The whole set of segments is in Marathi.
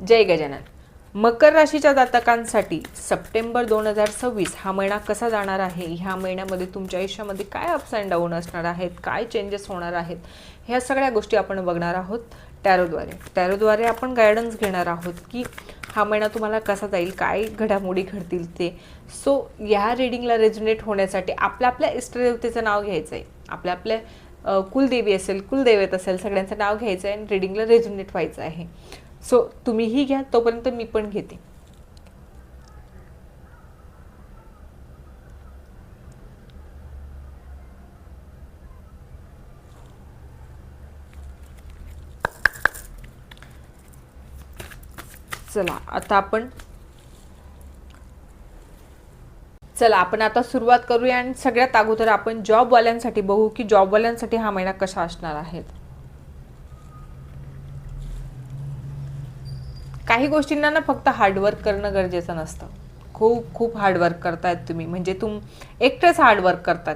जय गजानन. मकर राशीच्या जातकांसाठी सप्टेंबर 2026 हा महिना कसा जाणार आहे, ह्या महिन्यामध्ये तुमच्या आयुष्यामध्ये काय अप्स अँड डाऊन असणार आहेत, काय चेंजेस होणार आहेत, ह्या सगळ्या गोष्टी आपण बघणार आहोत टॅरोद्वारे आपण गायडन्स घेणार आहोत की हा महिना तुम्हाला कसा जाईल, काय घडामोडी घडतील ते. सो ह्या रिडिंगला रेझोनेट होण्यासाठी आपल्या इष्टदेवतेचं नाव घ्यायचं आहे, आपल्या कुलदेवी असेल, कुलदैवत असेल, सगळ्यांचं नाव घ्यायचं आहे आणि रिडिंगला रेझोनेट व्हायचं आहे. सो तुम्हीही घ्या, तोपर्यंत मी पण घेते. चला आपण आता सुरुवात करूया आणि सगळ्यात अगोदर आपण जॉबवाल्यांसाठी बघू की जॉबवाल्यांसाठी हा महिना कसा असणार आहे. काही गोष्टींना ना फक्त हार्डवर्क करणं गरजेचं नसतं. खूप हार्डवर्क करतायत तुम्ही, म्हणजे एकटेच हार्डवर्क करतात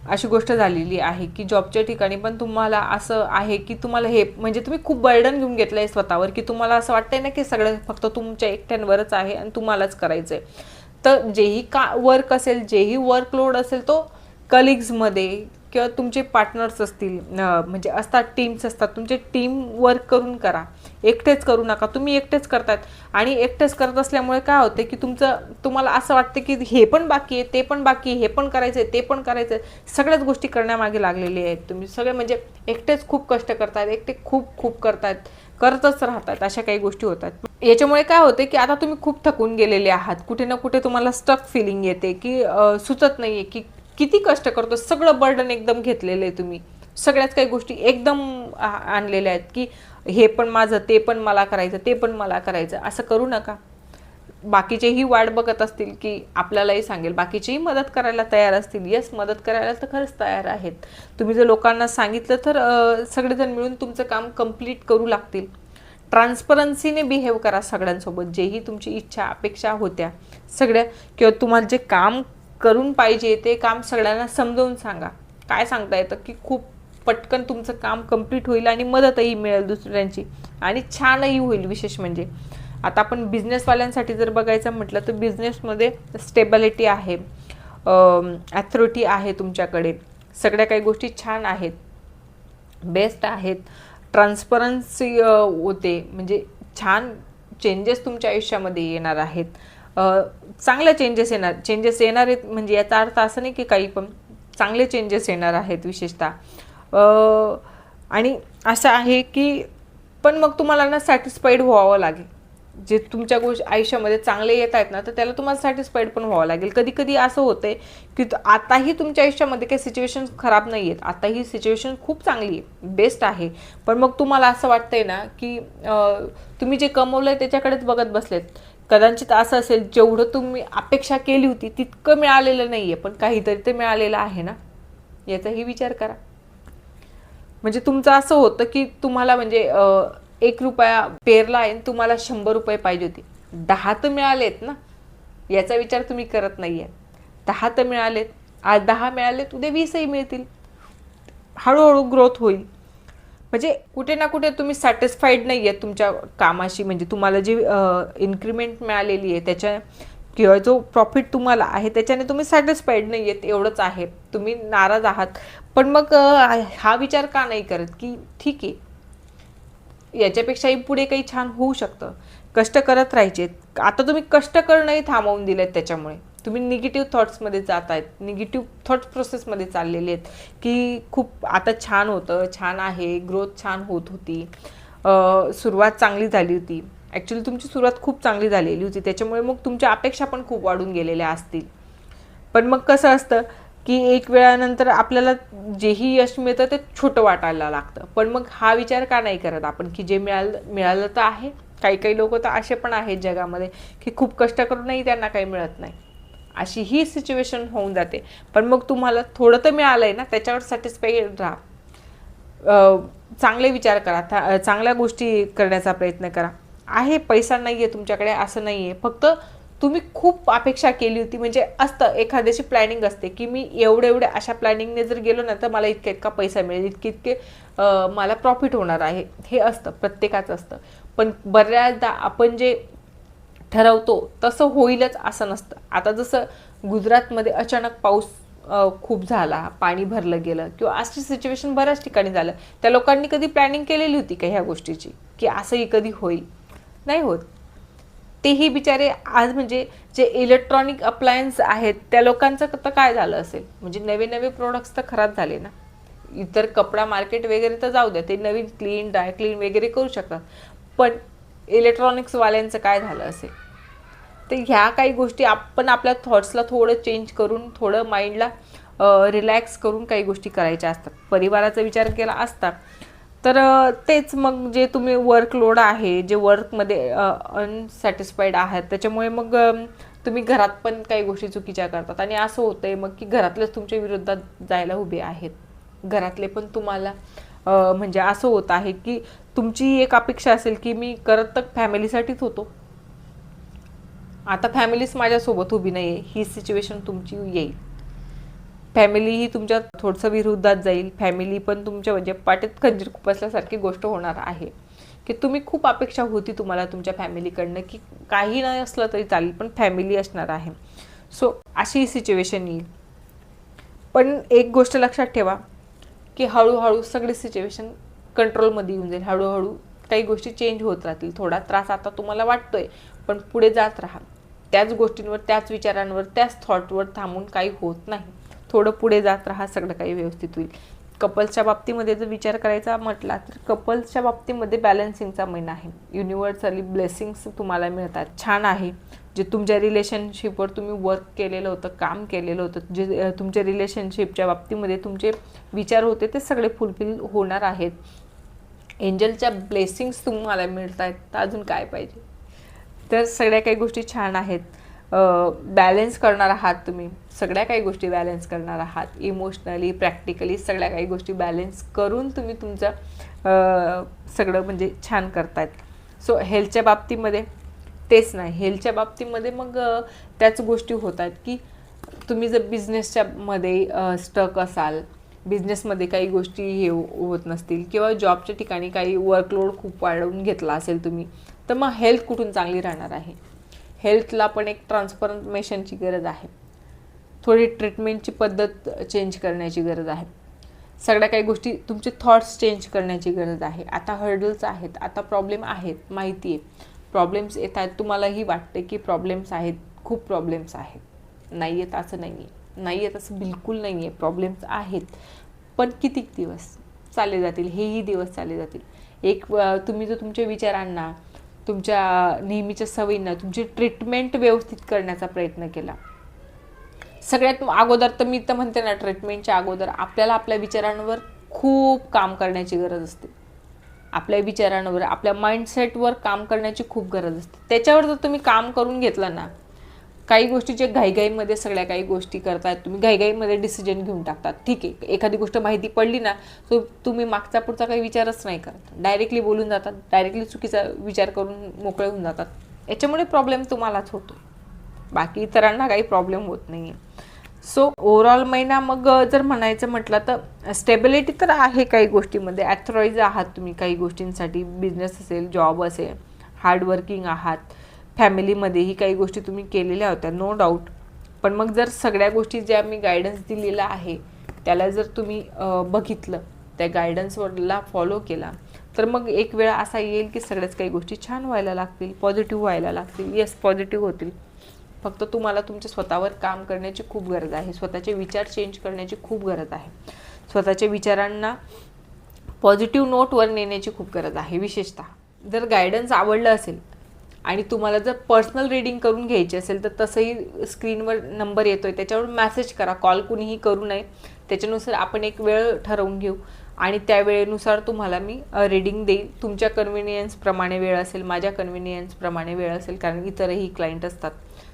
अशी गोष्ट झालेली आहे की जॉबच्या ठिकाणी पण तुम्हाला असं आहे की तुम्हाला हे म्हणजे तुम्ही खूप बर्डन घेऊन घेतलं आहे स्वतःवर की तुम्हाला असं वाटतंय ना की सगळं फक्त तुमच्या एकट्यांवरच आहे आणि तुम्हालाच करायचं आहे. तर जेही वर्क असेल, जेही वर्कलोड असेल तो कलिग्समध्ये किंवा तुमचे पार्टनर्स असतील, म्हणजे असतात, टीम्स असतात, तुमचे टीम वर्क करून करा, एकटेच करू नका. तुम्ही एकटेच करतात आणि एकटेच करत असल्यामुळे काय होते की तुम्हाला असं वाटतं की हे पण बाकी आहे, ते पण बाकी आहे, हे पण करायचं आहे, ते पण करायचं आहे, सगळ्याच गोष्टी करण्यामागे लागलेले आहेत तुम्ही सगळे. म्हणजे एकटेच खूप कष्ट करतायत, एकटे खूप करतायत, करतच राहतात, अशा काही गोष्टी होतात. याच्यामुळे काय होते की आता तुम्ही खूप थकून गेलेले आहात, कुठे ना कुठे तुम्हाला स्टक फिलिंग येते की सुचत नाहीये की किती कष्ट करतो, सगळं बर्डन एकदम घेतलेलं आहे तुम्ही, सगळ्याच काही गोष्टी एकदम आणलेल्या आहेत की हे पण माझं, ते पण मला करायचं, ते पण मला करायचं. असं करू नका. बाकीचेही वाट बघत असतील की आपल्यालाही सांगेल, बाकीचेही मदत करायला तयार असतील. यस, मदत करायला तर खरंच तयार आहेत. तुम्ही जर लोकांना सांगितलं तर सगळेजण मिळून तुमचं काम कंप्लीट करू लागतील. ट्रान्सपरन्सीने बिहेव करा सगळ्यांसोबत, जेही तुमची इच्छा अपेक्षा होत्या सगळ्या, किंवा तुम्हाला जे काम करून पाहिजे ते काम सगळ्यांना समजावून सांगा. काय सांगता येतं की खूप पटकन तुमचं काम कंप्लीट होईल आणि मदतही मिळेल दुसऱ्यांची आणि छानही होईल. विशेष म्हणजे आता आपण बिझनेसवाल्यांसाठी जर बघायचं म्हटलं तर बिझनेसमध्ये स्टेबिलिटी आहे, ॲथॉरिटी आहे तुमच्याकडे, सगळ्या काही गोष्टी छान आहेत, बेस्ट आहेत. ट्रान्सपरन्सी होते, म्हणजे छान चेंजेस तुमच्या आयुष्यामध्ये येणार आहेत. चांगले चेंजेस येणार आहेत, म्हणजे याचा अर्थ असं नाही की काही पण चांगले चेंजेस येणार आहेत विशेषतः. आणि असं आहे की पण मग तुम्हाला ना सॅटिस्फाईड व्हावं लागेल. जे तुमच्या आयुष्यामध्ये चांगले येत आहेत ना, तर त्याला तुम्हाला सॅटिस्फाईड पण व्हावं लागेल. कधी कधी असं होतंय की आताही तुमच्या आयुष्यामध्ये काही सिच्युएशन खराब नाही आहेत, आताही सिच्युएशन खूप चांगली आहे, बेस्ट आहे. पण मग तुम्हाला असं वाटतंय ना की तुम्ही जे कमवलंय त्याच्याकडेच बघत बसलेत. कदाचित असं असेल, जेवढं तुम्ही अपेक्षा केली होती तितकं मिळालेलं नाहीये, पण काहीतरी ते मिळालेलं आहे ना, याचाही विचार करा. म्हणजे तुमचं असं होतं की तुम्हाला म्हणजे 1 रुपया पेरला आहे, तुम्हाला 100 रुपये पाहिजे होते, 10 तर मिळालेत ना, याचा विचार तुम्ही करत नाहीये. 10 तर मिळालेत, आज 10 मिळालेत, उद्या 20ही मिळतील, हळूहळू ग्रोथ होईल. म्हणजे कुठे ना कुठे तुम्ही सॅटिस्फाईड नाही आहेत तुमच्या कामाशी, म्हणजे तुम्हाला जी इन्क्रीमेंट मिळालेली आहे त्याच्या किंवा जो प्रॉफिट तुम्हाला आहे त्याच्याने तुम्ही सॅटिस्फाईड नाही आहेत, एवढंच आहे. तुम्ही नाराज आहात. पण मग हा विचार का नाही करत की ठीक आहे, याच्यापेक्षाही पुढे काही छान होऊ शकतं, कष्ट करत राहायचे. आता तुम्ही कष्ट करणंही थांबवून दिलेत, त्याच्यामुळे तुम्ही निगेटिव्ह थॉट्समध्ये जात आहेत, निगेटिव्ह थॉट प्रोसेसमध्ये चाललेले आहेत की खूप आता छान होतं, छान आहे, ग्रोथ छान होत होती, सुरुवात चांगली झाली होती. ॲक्च्युली तुमची सुरुवात खूप चांगली झालेली होती, त्याच्यामुळे मग तुमच्या अपेक्षा पण खूप वाढून गेलेल्या असतील. पण मग कसं असतं की एक वेळानंतर आपल्याला जेही यश मिळतं ते छोटं वाटायला लागतं. पण मग हा विचार का नाही करत आपण की जे मिळालं तर आहे. काही लोक तर असे पण आहेत जगामध्ये की खूप कष्ट करूनही त्यांना काही मिळत नाही, अशी ही सिच्युएशन होऊन जाते. पण मग तुम्हाला थोडं तर मिळालंय ना, त्याच्यावर सॅटिस्फाईड राहा, चांगले विचार करा, चांगल्या गोष्टी करण्याचा प्रयत्न करा. आहे, पैसा नाही आहे तुमच्याकडे असं नाही आहे, फक्त तुम्ही खूप अपेक्षा केली होती. म्हणजे असतं, एखाद्याची प्लॅनिंग असते की मी एवढे अशा प्लॅनिंगने जर गेलो ना तर मला इतका पैसा मिळेल, इतके मला प्रॉफिट होणार आहे, हे असतं, प्रत्येकाचं असतं. पण बऱ्याचदा आपण जे ठरवतो तसं होईलच असं नसतं. आता जसं गुजरातमध्ये अचानक पाऊस खूप झाला, पाणी भरलं गेलं, किंवा अशी सिच्युएशन बऱ्याच ठिकाणी झालं. त्या लोकांनी कधी प्लॅनिंग केलेली होती का ह्या गोष्टीची, की असंही कधी होईल? नाही होत. तेही बिचारे आज म्हणजे जे इलेक्ट्रॉनिक अप्लायन्स आहेत त्या लोकांचं तर काय झालं असेल, म्हणजे नवे नवे प्रोडक्ट्स तर खराब झाले ना. इतर कपडा मार्केट वगैरे तर जाऊ द्या, ते नवीन क्लीन ड्राय क्लीन वगैरे करू शकतात, पण इलेक्ट्रॉनिक्सवाल्यांचं काय झालं असेल? तर ह्या काही गोष्टी आपण आपल्या थॉट्सला थोडं चेंज करून, थोडं माइंडला रिलॅक्स करून काही गोष्टी करायच्या असतात. परिवाराचा विचार केला असता तर तेच मग जे तुम्ही वर्कलोड आहे, जे वर्कमध्ये अनसॅटिस्फाईड आहात, त्याच्यामुळे मग तुम्ही घरात पण काही गोष्टी चुकीच्या करतात आणि असं होतंय मग की घरातलेच तुमच्या विरोधात जायला उभे आहेत. घरातले पण तुम्हाला म्हणजे असं होत आहे की तुमची एक अपेक्षा असेल की मी करत तर फॅमिलीसाठीच होतो, आता फॅमिलीच माझ्यासोबत उभी नाही आहे, ही सिच्युएशन तुमची येईल. फॅमिलीही तुमच्या थोडंसं विरोधात जाईल. फॅमिली पण तुमच्या म्हणजे पाठीत खंजीर खुपसल्यासारखी गोष्ट होणार आहे की तुम्ही खूप अपेक्षा होती तुम्हाला तुमच्या फॅमिलीकडनं की काही नाही असलं तरी चालेल पण फॅमिली असणार आहे. सो अशी सिच्युएशन येईल. पण एक गोष्ट लक्षात ठेवा की हळूहळू सगळी सिच्युएशन कंट्रोलमध्ये येऊन जाईल. हळूहळू काही गोष्टी चेंज होत राहतील. थोडा त्रास आता तुम्हाला वाटतोय पण पुढे जात राहा. त्याच गोष्टींवर, त्याच विचारांवर, त्याच थॉटवर थांबून काही होत नाही. थोडं पुढे जात राहा, सगळं काही व्यवस्थित होईल. कपल्सच्या बाबतीमध्ये जर विचार करायचा म्हटला तर कपल्सच्या बाबतीमध्ये बॅलन्सिंगचा महिना आहे. युनिव्हर्सली ब्लेसिंग्स तुम्हाला मिळतात. छान आहे. जे तुमच्या रिलेशनशिपवर तुम्ही वर्क केलेलं होतं, काम केलेलं होतं, जे तुमच्या रिलेशनशिपच्या बाबतीमध्ये तुमचे विचार होते ते सगळे फुलफिल होणार आहेत. एंजलच्या ब्लेसिंग्स तुम्हाला मिळत आहेत, तर अजून काय पाहिजे. तर सगळ्या काही गोष्टी छान आहेत. बॅलन्स करणार आहात तुम्ही, सगळ्या काही गोष्टी बॅलन्स करणार आहात. इमोशनली, प्रॅक्टिकली सगळ्या काही गोष्टी बॅलन्स करून तुम्ही तुमचं सगळं म्हणजे छान करतायत. सो हेल्थच्या बाबतीमध्ये तेच नाही. हेल्थच्या बाबतीमध्ये मग त्याच गोष्टी होत आहेत की तुम्ही जर बिझनेसच्या मध्ये स्टक असाल, बिझनेसमध्ये काही गोष्टी हे होत नसतील, किंवा जॉबच्या ठिकाणी काही वर्कलोड खूप वाढवून घेतला असेल तुम्ही, तर मग हेल्थ कुठून चांगली राहणार आहे. हेल्थला पण एक ट्रान्सफॉर्मेशनची गरज आहे. थोडी ट्रीटमेंटची पद्धत चेंज करण्याची गरज आहे. सगळ्या काही गोष्टी, तुमचे थॉट्स चेंज करण्याची गरज आहे. आता हर्डल्स आहेत, आता प्रॉब्लेम आहेत, माहिती आहे प्रॉब्लेम्स येत आहेत. तुम्हालाही वाटते की प्रॉब्लेम्स आहेत, खूप प्रॉब्लेम्स आहेत. नाही आहेत असं नाही आहे, नाही आहेत असं बिलकुल नाही आहे. प्रॉब्लेम्स आहेत, पण किती दिवस चालले जातील, हेही दिवस चालले जातील. एक तुम्ही जर तुमच्या विचारांना, तुमच्या नेहमीच्या सवयींना, तुमची ट्रीटमेंट व्यवस्थित करण्याचा प्रयत्न केला. सगळ्यात अगोदर तर मी तर म्हणते ना, ट्रीटमेंटच्या अगोदर आपल्याला आपल्या विचारांवर खूप काम करण्याची गरज असते. आपल्या विचारांवर, आपल्या माइंडसेटवर काम करण्याची खूप गरज असते. त्याच्यावर जर तुम्ही काम करून घेतलं ना, काही गोष्टी जे घाईघाईमध्ये सगळ्या काही गोष्टी करतायत तुम्ही, घाईघाईमध्ये डिसिजन घेऊन टाकतात. ठीक आहे, एखादी गोष्ट माहिती पडली ना, तो तुम्ही मागचा पुढचा काही विचारच नाही करत, डायरेक्टली बोलून जातात, डायरेक्टली चुकीचा विचार करून मोकळे होऊन जातात. याच्यामुळे प्रॉब्लेम तुम्हालाच होतो, बाकी इतरांना काही प्रॉब्लेम होत नाही आहे. सो ओव्हरऑल महिना मग जर म्हणायचं म्हटलं तर स्टेबिलिटी तर आहे काही गोष्टीमध्ये. ॲथॉराइज आहात तुम्ही काही गोष्टींसाठी, बिझनेस असेल, जॉब असेल, हार्डवर्किंग आहात. फॅमिलीमध्येही काही गोष्टी तुम्ही केलेल्या होत्या, नो डाऊट. पण मग जर सगळ्या गोष्टी ज्या मी गायडन्स दिलेला आहे त्याला जर तुम्ही बघितलं, त्या गायडन्सवरला फॉलो केला, तर मग एक वेळ असा येईल की सगळ्याच काही गोष्टी छान व्हायला लागतील, पॉझिटिव्ह व्हायला लागतील. येस, पॉझिटिव्ह होतील. फक्त तुम्हाला तुमच्या स्वतःवर काम करण्याची खूप गरज आहे. स्वतःचे विचार चेंज करण्याची खूप गरज आहे. स्वतःच्या विचारांना पॉझिटिव्ह नोटवर नेण्याची खूप गरज आहे. विशेषतः जर गायडन्स आवडलं असेल आणि तुम्हाला जर पर्सनल रीडिंग करून घ्यायची असेल तर तसंही स्क्रीनवर नंबर येतोय, त्याच्यावर मेसेज करा. कॉल कुणीही करू नये. त्याच्यानुसार आपण एक वेळ ठरवून घेऊ आणि त्या वेळेनुसार तुम्हाला मी रीडिंग देईल. तुमच्या कन्व्हिनियन्सप्रमाणे वेळ असेल, माझ्या कन्व्हिनियन्सप्रमाणे वेळ असेल, कारण इतरही क्लायंट असतात.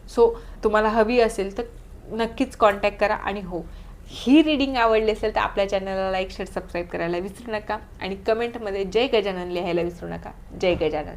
सो तुम्हाला हवी असेल तर नक्कीच कॉन्टॅक्ट करा. आणि हो, ही रीडिंग आवडली असेल तर आपल्या चॅनलला लाईक, शेअर, सबस्क्राईब करायला विसरू नका आणि कमेंटमध्ये जय गजानन लिहायला विसरू नका. जय गजानन.